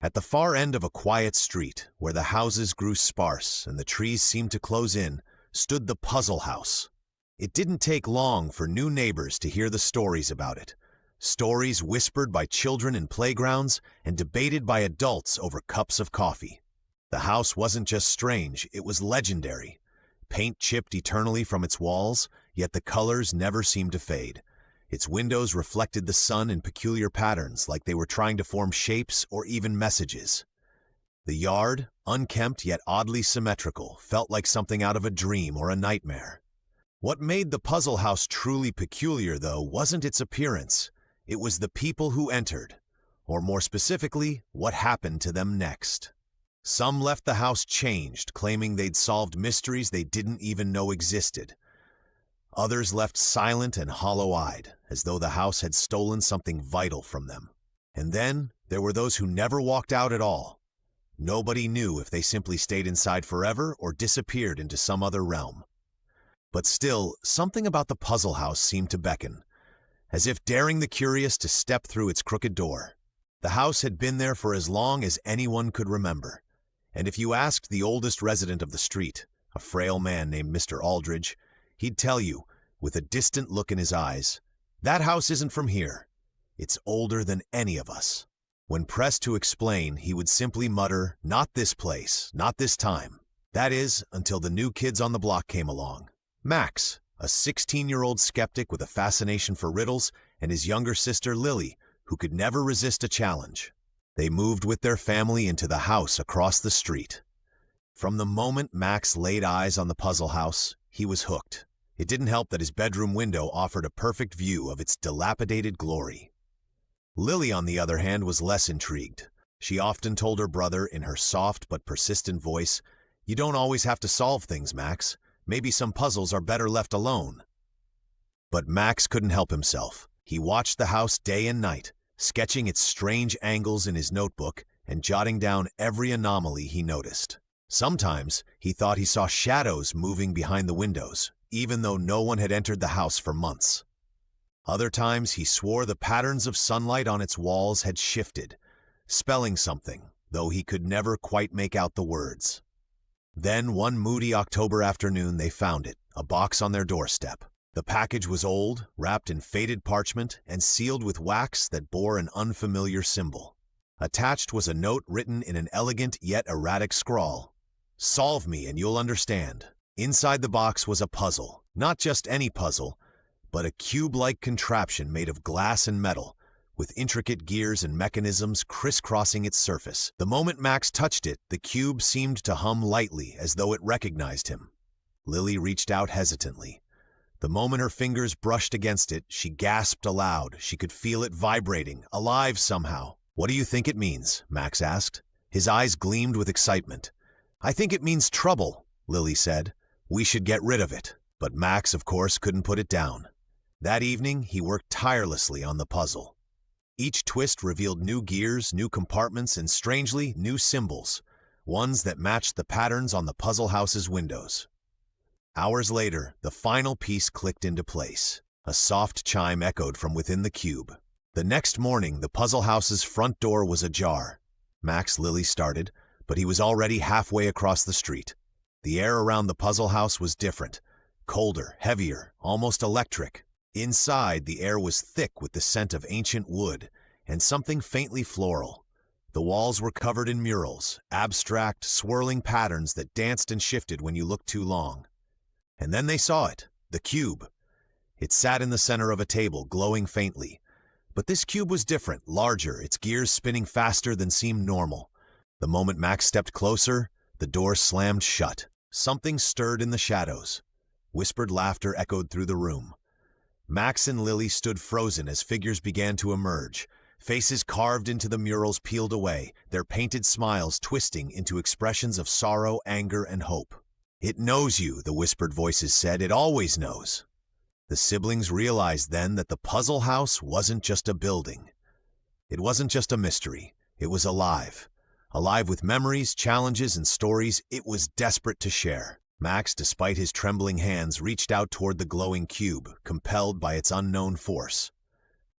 At the far end of a quiet street, where the houses grew sparse and the trees seemed to close in, stood the puzzle house. It didn't take long for new neighbors to hear the stories about it. Stories whispered by children in playgrounds and debated by adults over cups of coffee. The house wasn't just strange, it was legendary. Paint chipped eternally from its walls, yet the colors never seemed to fade. Its windows reflected the sun in peculiar patterns, like they were trying to form shapes or even messages. The yard, unkempt yet oddly symmetrical, felt like something out of a dream or a nightmare. What made the puzzle house truly peculiar, though, wasn't its appearance. It was the people who entered, or more specifically, what happened to them next. Some left the house changed, claiming they'd solved mysteries they didn't even know existed. Others left silent and hollow-eyed, as though the house had stolen something vital from them. And then there were those who never walked out at all. Nobody knew if they simply stayed inside forever or disappeared into some other realm. But still, something about the puzzle house seemed to beckon, as if daring the curious to step through its crooked door. The house had been there for as long as anyone could remember, and if you asked the oldest resident of the street, a frail man named Mr. Aldridge, he'd tell you, with a distant look in his eyes, "That house isn't from here. It's older than any of us." When pressed to explain, he would simply mutter, "Not this place, not this time." That is, until the new kids on the block came along. Max, a 16-year-old skeptic with a fascination for riddles, and his younger sister Lily, who could never resist a challenge. They moved with their family into the house across the street. From the moment Max laid eyes on the puzzle house, he was hooked. It didn't help that his bedroom window offered a perfect view of its dilapidated glory. Lily, on the other hand, was less intrigued. She often told her brother in her soft but persistent voice, "You don't always have to solve things, Max. Maybe some puzzles are better left alone." But Max couldn't help himself. He watched the house day and night, sketching its strange angles in his notebook and jotting down every anomaly he noticed. Sometimes he thought he saw shadows moving behind the windows, even though no one had entered the house for months. Other times he swore the patterns of sunlight on its walls had shifted, spelling something, though he could never quite make out the words. Then one moody October afternoon they found it, a box on their doorstep. The package was old, wrapped in faded parchment, and sealed with wax that bore an unfamiliar symbol. Attached was a note written in an elegant yet erratic scrawl. "Solve me and you'll understand." Inside the box was a puzzle, not just any puzzle, but a cube-like contraption made of glass and metal, with intricate gears and mechanisms crisscrossing its surface. The moment Max touched it, the cube seemed to hum lightly as though it recognized him. Lily reached out hesitantly. The moment her fingers brushed against it, she gasped aloud. She could feel it vibrating, alive somehow. "What do you think it means?" Max asked. His eyes gleamed with excitement. "I think it means trouble," Lily said. "We should get rid of it." But Max, of course, couldn't put it down. That evening, he worked tirelessly on the puzzle. Each twist revealed new gears, new compartments, and strangely, new symbols, ones that matched the patterns on the puzzle house's windows. Hours later, the final piece clicked into place. A soft chime echoed from within the cube. The next morning, the puzzle house's front door was ajar. Max Lily started, but he was already halfway across the street. The air around the puzzle house was different, colder, heavier, almost electric. Inside, the air was thick with the scent of ancient wood and something faintly floral. The walls were covered in murals, abstract, swirling patterns that danced and shifted when you looked too long. And then they saw it, the cube. It sat in the center of a table, glowing faintly. But this cube was different, larger, its gears spinning faster than seemed normal. The moment Max stepped closer, the door slammed shut. Something stirred in the shadows. Whispered laughter echoed through the room. Max and Lily stood frozen as figures began to emerge. Faces carved into the murals peeled away, their painted smiles twisting into expressions of sorrow, anger, and hope. "It knows you," the whispered voices said. "It always knows." The siblings realized then that the puzzle house wasn't just a building. It wasn't just a mystery. It was alive. Alive with memories, challenges, and stories it was desperate to share. Max, despite his trembling hands, reached out toward the glowing cube, compelled by its unknown force.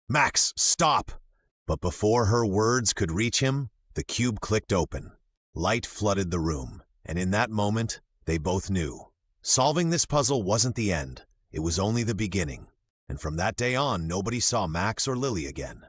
"Max, stop!" But before her words could reach him, The cube clicked open. Light flooded the room, and in that moment, they both knew. Solving this puzzle wasn't the end. It was only the beginning. And from that day on, nobody saw Max or Lily again.